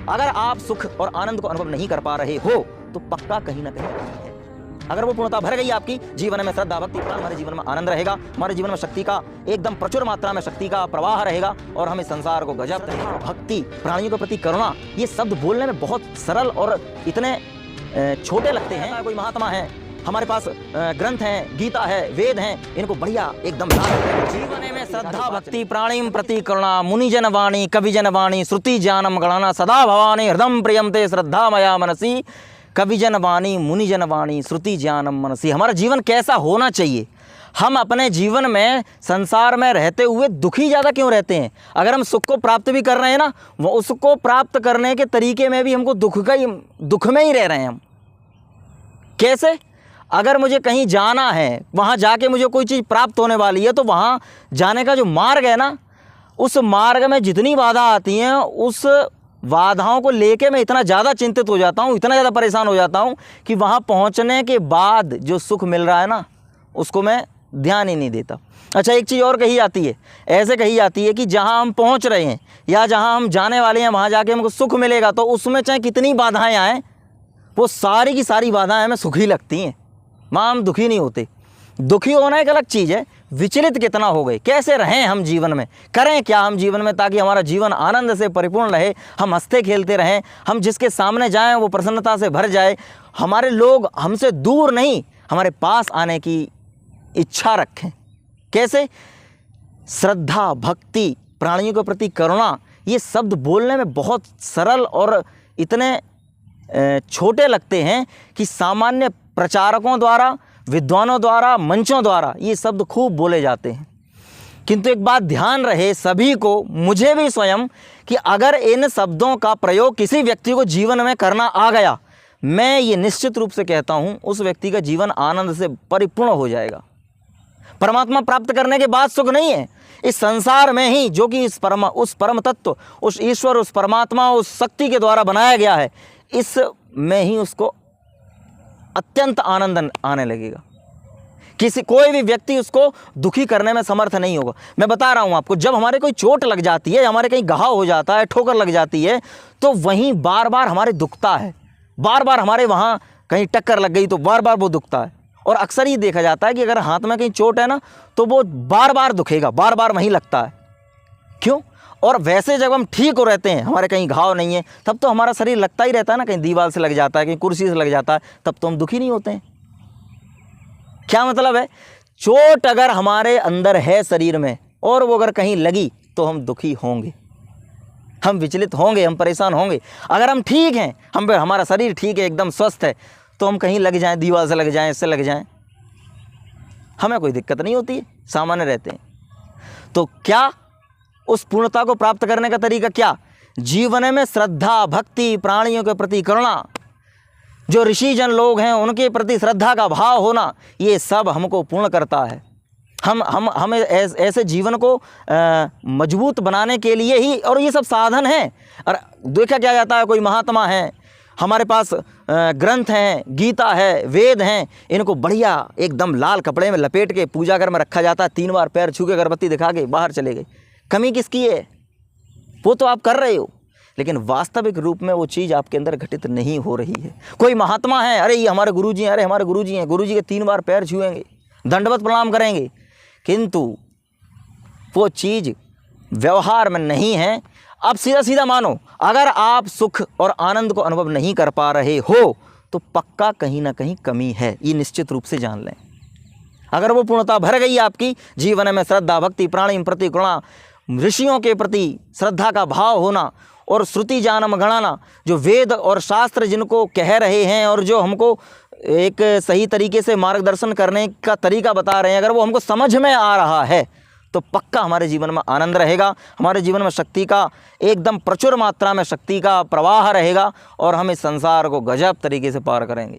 अगर आप सुख और आनंद को अनुभव नहीं कर पा रहे हो तो पक्का कहीं ना कहीं कमी है। अगर वो पूर्णता भर गई आपकी जीवन में श्रद्धा भक्ति, हमारे जीवन में आनंद रहेगा, हमारे जीवन में शक्ति का एकदम प्रचुर मात्रा में शक्ति का प्रवाह रहेगा और हमें संसार को गजब भक्ति, प्राणियों के प्रति करुणा, ये शब्द बोलने में बहुत सरल और इतने छोटे लगते हैं। कोई महात्मा है, हमारे पास ग्रंथ हैं, गीता है, वेद हैं, इनको बढ़िया एकदम जीवन में श्रद्धा भक्ति प्राणिम प्रति करुणा मुनिजन वाणी कविजन वाणी श्रुति ज्ञानम गणना सदा भवानी हृदम प्रियमते श्रद्धा मया मनसी कविजन वाणी मुनिजन वाणी श्रुति ज्ञानम मनसी। हमारा जीवन कैसा होना चाहिए? हम अपने जीवन में संसार में रहते हुए दुखी ज़्यादा क्यों रहते हैं? अगर हम सुख को प्राप्त भी कर रहे हैं ना, वो उसको प्राप्त करने के तरीके में भी हमको दुख में ही रह रहे हैं हम। कैसे? अगर मुझे कहीं जाना है, वहाँ जाके मुझे कोई चीज़ प्राप्त होने वाली है, तो वहाँ जाने का जो मार्ग है ना, उस मार्ग में जितनी बाधा आती हैं, उस बाधाओं को लेके मैं इतना ज़्यादा चिंतित हो जाता हूँ, इतना ज़्यादा परेशान हो जाता हूँ कि वहाँ पहुँचने के बाद जो सुख मिल रहा है ना, उसको मैं ध्यान ही नहीं देता। अच्छा, एक चीज़ और कही जाती है, ऐसे कही जाती है कि जहाँ हम पहुँच रहे हैं या जहाँ हम जाने वाले हैं, वहाँ जाके हमको सुख मिलेगा, तो उसमें चाहे कितनी बाधाएँ आएँ, वो सारी की सारी बाधाएँ हमें सुखी लगती हैं, वहाँ हम दुखी नहीं होते। दुखी होना एक अलग चीज़ है, विचलित कितना हो गए, कैसे रहें हम जीवन में, करें क्या हम जीवन में ताकि हमारा जीवन आनंद से परिपूर्ण रहे, हम हंसते खेलते रहें, हम जिसके सामने जाएं वो प्रसन्नता से भर जाए, हमारे लोग हमसे दूर नहीं हमारे पास आने की इच्छा रखें। कैसे? श्रद्धा भक्ति प्राणियों के प्रति करुणा, ये शब्द बोलने में बहुत सरल और इतने छोटे लगते हैं कि सामान्य प्रचारकों द्वारा, विद्वानों द्वारा, मंचों द्वारा ये शब्द खूब बोले जाते हैं। किंतु एक बात ध्यान रहे सभी को, मुझे भी स्वयं, कि अगर इन शब्दों का प्रयोग किसी व्यक्ति को जीवन में करना आ गया, मैं ये निश्चित रूप से कहता हूँ उस व्यक्ति का जीवन आनंद से परिपूर्ण हो जाएगा। परमात्मा प्राप्त करने के बाद सुख नहीं है, इस संसार में ही, जो कि उस परम तत्व, उस ईश्वर, उस परमात्मा, उस शक्ति के द्वारा बनाया गया है, इस में ही उसको अत्यंत आनंद आने लगेगा। कोई भी व्यक्ति उसको दुखी करने में समर्थ नहीं होगा। मैं बता रहा हूँ आपको, जब हमारे कोई चोट लग जाती है, हमारे कहीं घाव हो जाता है, ठोकर लग जाती है, तो वहीं बार बार हमारे दुखता है, बार बार हमारे वहाँ कहीं टक्कर लग गई तो बार बार वो दुखता है। और अक्सर ये देखा जाता है कि अगर हाथ में कहीं चोट है ना, तो वो बार बार दुखेगा, बार बार वहीं लगता है। क्यों? और वैसे जब हम ठीक हो रहते हैं, हमारे कहीं घाव नहीं है, तब तो हमारा शरीर लगता ही रहता है ना, कहीं दीवार से लग जाता है, कहीं कुर्सी से लग जाता है, तब तो हम दुखी नहीं होते हैं। क्या मतलब है? चोट अगर हमारे अंदर है शरीर में और वो अगर कहीं लगी तो हम दुखी होंगे, हम विचलित होंगे, हम परेशान होंगे। अगर हम ठीक हैं, हमारा शरीर ठीक है, एकदम स्वस्थ है, तो हम कहीं लग जाएं, दीवार से लग जाएं, इससे लग जाएं, हमें कोई दिक्कत नहीं होती है, सामान्य रहते हैं। तो क्या उस पूर्णता को प्राप्त करने का तरीका क्या? जीवन में श्रद्धा भक्ति प्राणियों के प्रति करुणा, जो ऋषिजन लोग हैं उनके प्रति श्रद्धा का भाव होना, ये सब हमको पूर्ण करता है। हम ऐसे जीवन को मजबूत बनाने के लिए ही, और ये सब साधन हैं। और देखा क्या जाता है, कोई महात्मा है, हमारे पास ग्रंथ हैं, गीता है, वेद हैं, इनको बढ़िया एकदम लाल कपड़े में लपेट के पूजा घर में रखा जाता है, 3 बार पैर छू के अगरबत्ती दिखा के बाहर चले गए। कमी किसकी है? वो तो आप कर रहे हो, लेकिन वास्तविक रूप में वो चीज़ आपके अंदर घटित नहीं हो रही है। कोई महात्मा है, अरे ये हमारे गुरुजी हैं, अरे हमारे गुरुजी हैं, गुरुजी के 3 बार पैर छुएंगे, दंडवत प्रणाम करेंगे, किंतु वो चीज़ व्यवहार में नहीं है। अब सीधा सीधा मानो, अगर आप सुख और आनंद को अनुभव नहीं कर पा रहे हो तो पक्का कहीं ना कहीं कमी है, ये निश्चित रूप से जान लें। अगर वो पूर्णता भर गई आपकी जीवन में श्रद्धा भक्ति प्राणियों प्रति करुणा, ऋषियों के प्रति श्रद्धा का भाव होना, और श्रुति ज्ञानम गणना, जो वेद और शास्त्र जिनको कह रहे हैं और जो हमको एक सही तरीके से मार्गदर्शन करने का तरीका बता रहे हैं, अगर वो हमको समझ में आ रहा है तो पक्का हमारे जीवन में आनंद रहेगा, हमारे जीवन में शक्ति का एकदम प्रचुर मात्रा में शक्ति का प्रवाह रहेगा और हम इस संसार को गजब तरीके से पार करेंगे।